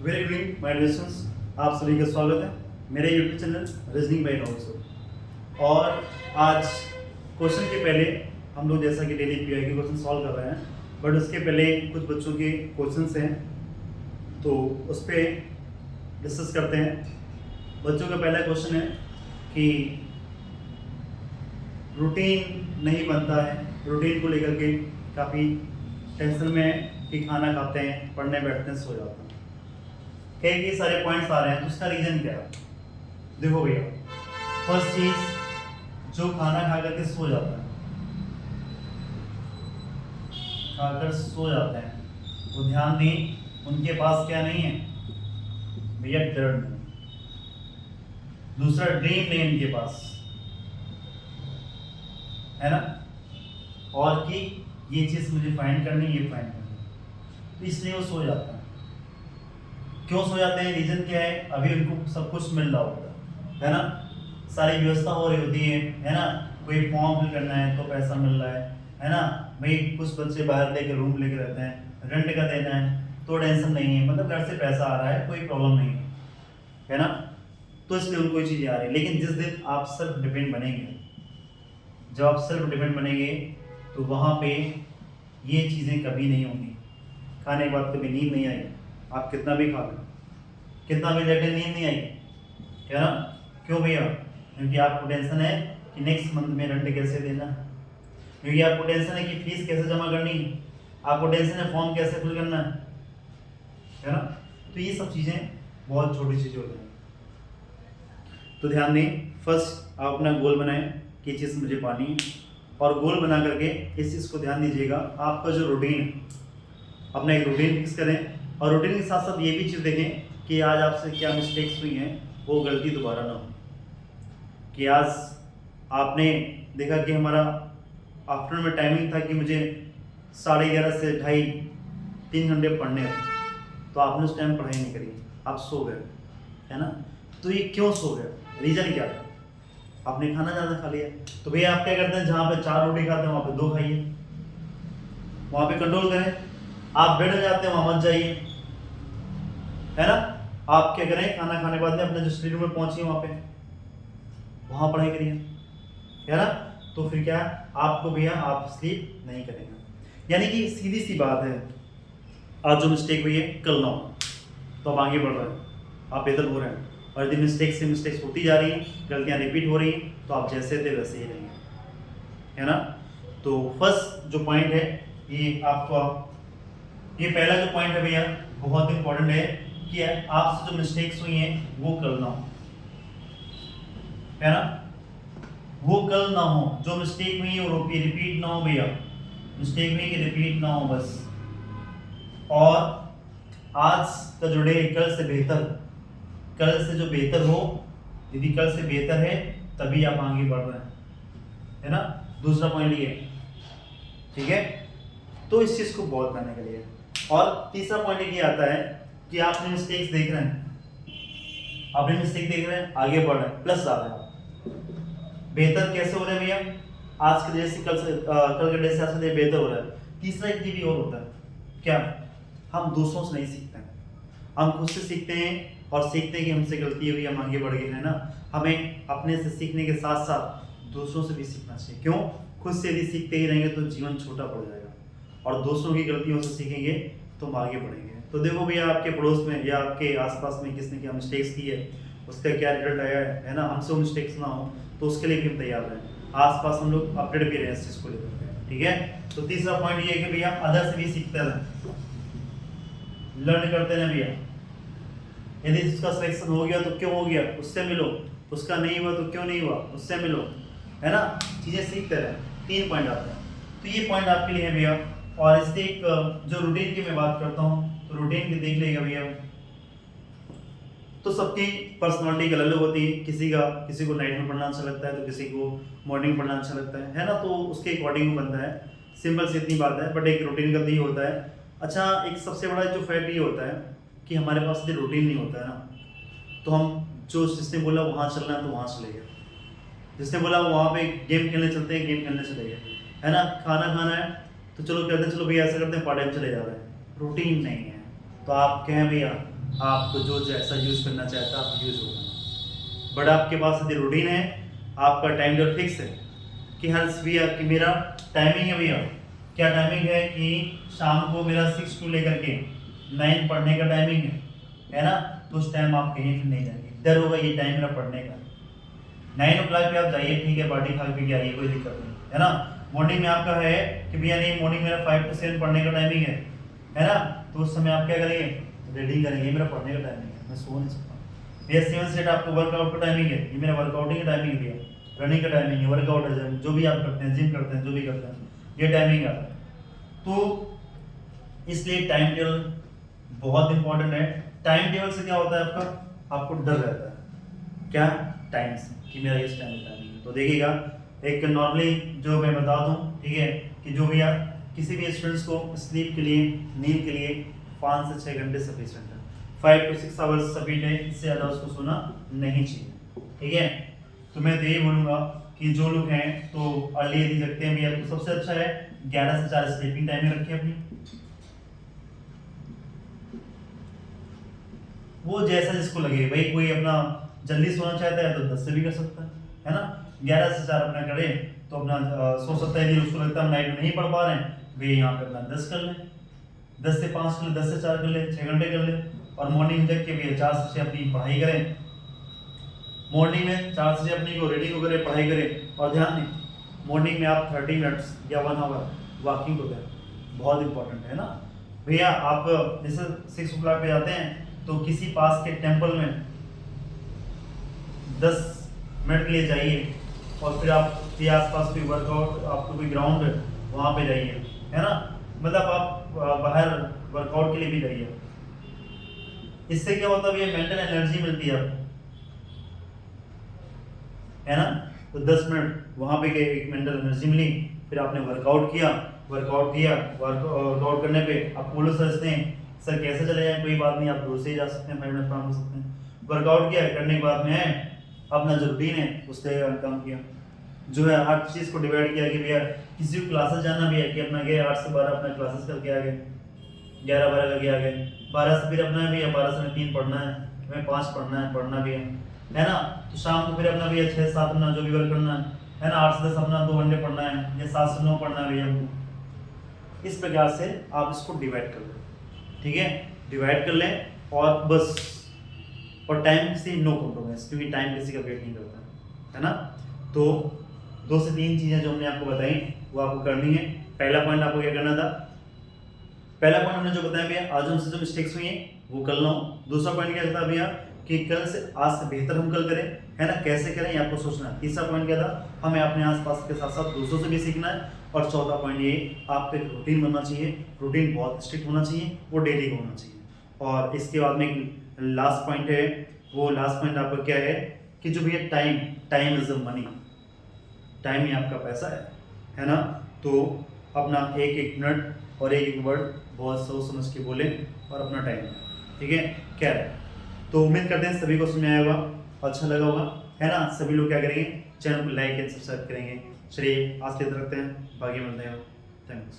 Very good evening my dear students, आप सभी का स्वागत है मेरे यूट्यूब चैनल रीजनिंग बाय नॉल्सो। और आज क्वेश्चन के पहले हम लोग जैसा कि डेली पीआई के क्वेश्चन सॉल्व कर रहे हैं, बट उसके पहले कुछ बच्चों के क्वेश्चंस हैं तो उस पर डिस्कस करते हैं। बच्चों का पहला क्वेश्चन है कि रूटीन नहीं बनता है, रूटीन को लेकर के काफ़ी टेंशन में कि खाना खाते हैं, पढ़ने बैठते हैं, सो जाते हैं। कई सारे पॉइंट्स आ रहे हैं तो उसका रीजन क्या है? देखो भैया, फर्स्ट चीज जो खाना खा करके सो जाता है, खाकर सो जाते हैं, तो ध्यान दें उनके पास क्या नहीं है भैया, डर नहीं। दूसरा, ड्रीम नहीं उनके पास, है ना, और कि ये चीज मुझे फाइंड करनी, ये फाइंड करनी, तो इसलिए वो सो जाता है। क्यों सो जाते हैं, रीजन क्या है? अभी उनको सब कुछ मिल रहा होता है ना, सारी व्यवस्था हो रही होती है ना, कोई फॉर्म फिल करना है तो पैसा मिल रहा है ना, भाई कुछ बच्चे बाहर लेके रूम लेके रहते हैं, रेंट का देना है तो टेंशन नहीं है, मतलब घर से पैसा आ रहा है, कोई प्रॉब्लम नहीं है ना, तो इसलिए उनको ये चीज़ें आ रही है। लेकिन जिस दिन आप सेल्फ डिपेंड बनेंगे, जब आप सेल्फ डिपेंड बनेंगे तो वहाँ पे ये चीज़ें कभी नहीं होंगी। खाने के बाद कभी नींद नहीं आएगी, आप कितना भी खा लें, कितना भी लेटे, नींद नहीं आएगी, है ना। क्यों भैया? क्योंकि आपको टेंशन है कि नेक्स्ट मंथ में रेंट कैसे देना, क्योंकि आपको टेंशन है कि फीस कैसे जमा करनी, आपको टेंशन है फॉर्म कैसे फिल करना है ना। तो ये सब चीज़ें बहुत छोटी चीज़ें होती हैं। तो ध्यान दें, फर्स्ट आप अपना गोल बनाएं कि ये चीज़ मुझे पानी है, और गोल बना करके इस चीज़ को ध्यान दीजिएगा। आपका जो रूटीन है, अपना एक रूटीन फिक्स करें, और रूटीन के साथ साथ ये भी चीज़ देखें कि आज आपसे क्या मिस्टेक्स हुई हैं, वो गलती दोबारा ना हो। कि आज आपने देखा कि हमारा आफ्टरनून में टाइमिंग था कि मुझे 11:30 से 2:30-3 घंटे पढ़ने हैं, तो आपने उस टाइम पढ़ाई नहीं करी, आप सो गए, है ना। तो ये क्यों सो गए, रीज़न क्या था? आपने खाना ज़्यादा खा लिया। तो भैया आप क्या करते हैं, जहाँ पे 4 रोटी खाते हैं वहाँ पे 2 खाइए, वहाँ पे कंट्रोल करें। आप बेड में जाते हैं वहाँ मत जाइए, है ना। आप क्या करें, खाना खाने के बाद में अपने जो स्टडी रूम में पहुंचिए, वहाँ पढ़ाई करिए, है ना। तो फिर क्या, आपको भैया आप स्लीप नहीं करेंगे। यानी कि सीधी सी बात है, आज जो मिस्टेक हुई है कल ना हो, तो आप आगे बढ़ रहे हैं, आप बेहतर हो रहे हैं। और यदि मिस्टेक्स होती जा रही हैं, गलतियाँ रिपीट हो रही हैं, तो आप जैसे थे वैसे ही रहेंगे, है ना। तो फर्स्ट जो पॉइंट है, ये आपको ये पहला जो पॉइंट है भैया बहुत इंपॉर्टेंट है कि आपसे जो मिस्टेक्स हुई हैं वो कल ना हो, है ना, वो कल ना हो। जो मिस्टेक हुई है वो रिपीट ना हो भैया, मिस्टेक हुई कि रिपीट ना हो बस। और आज का जो डे कल से बेहतर, कल से जो बेहतर हो, यदि कल से बेहतर है तभी आप आगे बढ़ रहे हैं, है ना। दूसरा पॉइंट ये, ठीक है, तो इस चीज को बहुत करने के लिए। और तीसरा पॉइंट ये आता है कि आपने मिस्टेक्स देख रहे हैं, आपने मिस्टेक देख रहे हैं, आगे बढ़ रहे हैं, प्लस आ रहे हैं, बेहतर कैसे हो रहे हैं भैया, आज के डे से कल के डे से आज के डे बेहतर हो रहा है। तीसरा एक भी और होता है, क्या, हम दूसरों से नहीं सीखते हैं, हम खुद से सीखते हैं, और सीखते हैं कि हमसे गलती हुई, हम आगे बढ़ गए, है ना। हमें अपने से सीखने के साथ साथ दूसरों से भी सीखना चाहिए। क्यों? खुद से यदि सीखते ही रहेंगे तो जीवन छोटा पड़ जाएगा, और दूसरों की गलतियों से सीखेंगे तो हम आगे बढ़ेंगे। तो देखो भैया, आपके पड़ोस में या आपके आसपास में किसने क्या मिस्टेक्स की है, उसका क्या रिजल्ट आया है ना, हमसे वो मिस्टेक्स ना हो, तो उसके लिए भी हम तैयार रहें, आसपास हम लोग अपडेट भी रहें इस चीज़ को लेकर, ठीक है। तो तीसरा पॉइंट ये है कि भैया अदर से भी सीखते रहें, लर्न करते रहें भैया। यदि उसका सिलेक्शन हो गया तो क्यों हो गया, उससे मिलो, उसका नहीं हुआ तो क्यों नहीं हुआ, उससे मिलो, है ना, चीज़ें सीखते रहें। 3 पॉइंट आते हैं, तो ये पॉइंट आपके लिए है भैया। और इससे एक जो रूटीन की मैं बात करता हूँ, तो रूटीन की देख लेगा भैया, तो सबकी पर्सनालिटी अलग अलग होती है, किसी को नाइट में पढ़ना अच्छा लगता है, तो किसी को मॉर्निंग पढ़ना अच्छा लगता है ना, तो उसके अकॉर्डिंग बनता है। सिंपल सी इतनी बात है, बट एक रूटीन का भी होता है। अच्छा, एक सबसे बड़ा जो फैक्ट ये होता है कि हमारे पास यदि रूटीन नहीं होता है ना, तो हम जो जिसने बोला वहाँ चलना है तो वहाँ चले गए, जिसने बोला वहाँ पे गेम खेलने चलते हैं, गेम खेलने चले गए, है ना। खाना खाना है तो चलो कहते हैं चलो भैया ऐसा करते हैं, पार्ट टाइम चले जा रहे हैं, रूटीन नहीं है। तो आप कहें भैया आप जो जैसा यूज करना चाहते हैं आप यूज होगा। बट आपके पास यदि रूटीन है, आपका टाइम टेबल फिक्स है कि हर भैया कि मेरा टाइमिंग है भैया, क्या टाइमिंग है कि शाम को मेरा 6 टू लेकर के 9 पढ़ने का टाइमिंग है ना, तो उस टाइम आप कहीं फिर नहीं जाएंगे, डर होगा ये टाइम मेरा पढ़ने का। 9 o'clock पे आप जाइए, ठीक है, पार्टी खा पी के आइए, कोई दिक्कत नहीं है ना। मॉर्निंग में आपका है कि भैया नहीं, मॉर्निंग मेरा 5 to 7 पढ़ने का टाइमिंग है ना, तो उस समय आप क्या करेंगे, रीडिंग करेंगे, ये मेरा पढ़ने का टाइमिंग है, मैं सो नहीं सकता। भैया 7 से 8 आपको वर्कआउट का टाइमिंग है, ये मेरा वर्कआउटिंग का टाइमिंग है, रनिंग का टाइमिंग है, वर्कआउट है, जो भी आप करते हैं, जिम करते हैं, जो भी करते हैं, ये टाइमिंग है। तो इसलिए टाइम टेबल बहुत इंपॉर्टेंट है। टाइम टेबल से क्या होता है आपका, आपको डर रहता है क्या, टाइम से, कि मेरा इस टाइम में टाइमिंग है। तो देखिएगा, एक नॉर्मली जो मैं बता दूं, ठीक है, कि जो भी आप किसी भी स्टूडेंट्स को स्लीप के लिए, नींद के लिए 5 से 6 घंटे सफिशिएंट है, 5 to 6 आवर्स सफिशिएंट है, इससे ज़्यादा उसको सोना नहीं चाहिए, ठीक है। तो मैं तो यही बोलूँगा कि जो लोग हैं तो अर्ली यदि जगते हैं भैया, तो सबसे अच्छा है 11 से 4 स्लीपिंग टाइम में रखें अपनी, वो जैसा जिसको लगे भाई, कोई अपना जल्दी सोना चाहता है तो 10 से भी कर सकता है ना, 11 से 4 अपना करे तो अपना सो सकता है। यदि उसको लगता है हम नाइट में नहीं पढ़ पा रहे हैं, वे यहाँ पे अपना 10 कर लें, 10 से 5 कर ले, 10 से 4 कर ले, 6 घंटे कर ले, और मॉर्निंग जग के भी 4 से 6 अपनी पढ़ाई करें, मॉर्निंग में 4 से 6 अपनी को रीडिंग वगैरह पढ़ाई करें। और ध्यान दें, मॉर्निंग में आप 30 मिनट्स या 1 आवर वॉकिंग को करें, बहुत इंपॉर्टेंट है ना भैया। आप जैसे 6 o'clock पे जाते हैं तो किसी पास के टेम्पल में 10 मिनट के लिए जाइए, और फिर आपके आसपास कोई वर्कआउट, आपको कोई ग्राउंड है वहाँ पे जाइए, है ना, मतलब आप बाहर वर्कआउट के लिए भी जाइए। इससे क्या होता है भैया, मेंटल एनर्जी मिलती है आपको, है ना। तो 10 मिनट वहाँ पे गए, एक मेंटल एनर्जी मिली, फिर आपने वर्कआउट किया, वर्कआउट करने पे आप बोलो सोचते हैं सर कैसे चले जाए, कोई बात नहीं, आप दूर से ही जा सकते हैं, 5 मिनट काम कर सकते हैं। वर्कआउट किया, करने के बाद में अपना जो रूटीन है उस पर काम किया, जो है हर चीज़ को डिवाइड किया कि भैया किसी को क्लासेस जाना भी है कि अपना गए 8 से 12 अपना क्लासेस करके आ गए, 11-12 करके आ गए, 12 से फिर अपना भी है, 12 से 3 पढ़ना है, हमें 5 पढ़ना भी है ना। तो शाम को फिर अपना भी 6-7 अपना जो भी वर्क करना है ना, 8 से 10 अपना 2 घंटे पढ़ना है, या 7 से 9 पढ़ना है भैया हमको। इस प्रकार से आप इसको डिवाइड कर लें, ठीक है, डिवाइड कर लें, और बस, और टाइम से नो कॉम्प्रोमाइज, क्योंकि टाइम किसी का वेट नहीं करता है ना। तो 2 से 3 चीज़ें जो हमने आपको बताई वो आपको करनी है। पहला पॉइंट आपको क्या करना था, पहला पॉइंट हमने जो बताया भैया, आज हमसे जो मिस्टेक्स हुई हैं वो कर लो। दूसरा पॉइंट क्या था भैया कि कल से, आज से बेहतर हम कल करें, है ना, कैसे करें ये आपको सोचना है। तीसरा पॉइंट क्या था, हमें अपने आसपास के साथ साथ दूसरों से भी सीखना है। और चौथा पॉइंट ये, आपको एक रूटीन बनना चाहिए, रूटीन बहुत स्ट्रिक्ट होना चाहिए, वो डेली का होना चाहिए। और इसके बाद में एक लास्ट पॉइंट है, वो लास्ट पॉइंट आपका क्या है कि जो भैया time is the money, time ही आपका पैसा है ना। तो अपना एक एक मिनट और एक एक वर्ड बहुत सोच समझ के बोले, और अपना टाइम, ठीक है, क्या है। तो उम्मीद करते हैं सभी को समझ आया होगा, अच्छा लगा होगा, है ना। सभी लोग क्या करेंगे, चैनल को लाइक एंड सब्सक्राइब करेंगे। चलिए आज के लिए रखते हैं, बाकी मिलते हैं, थैंक्स।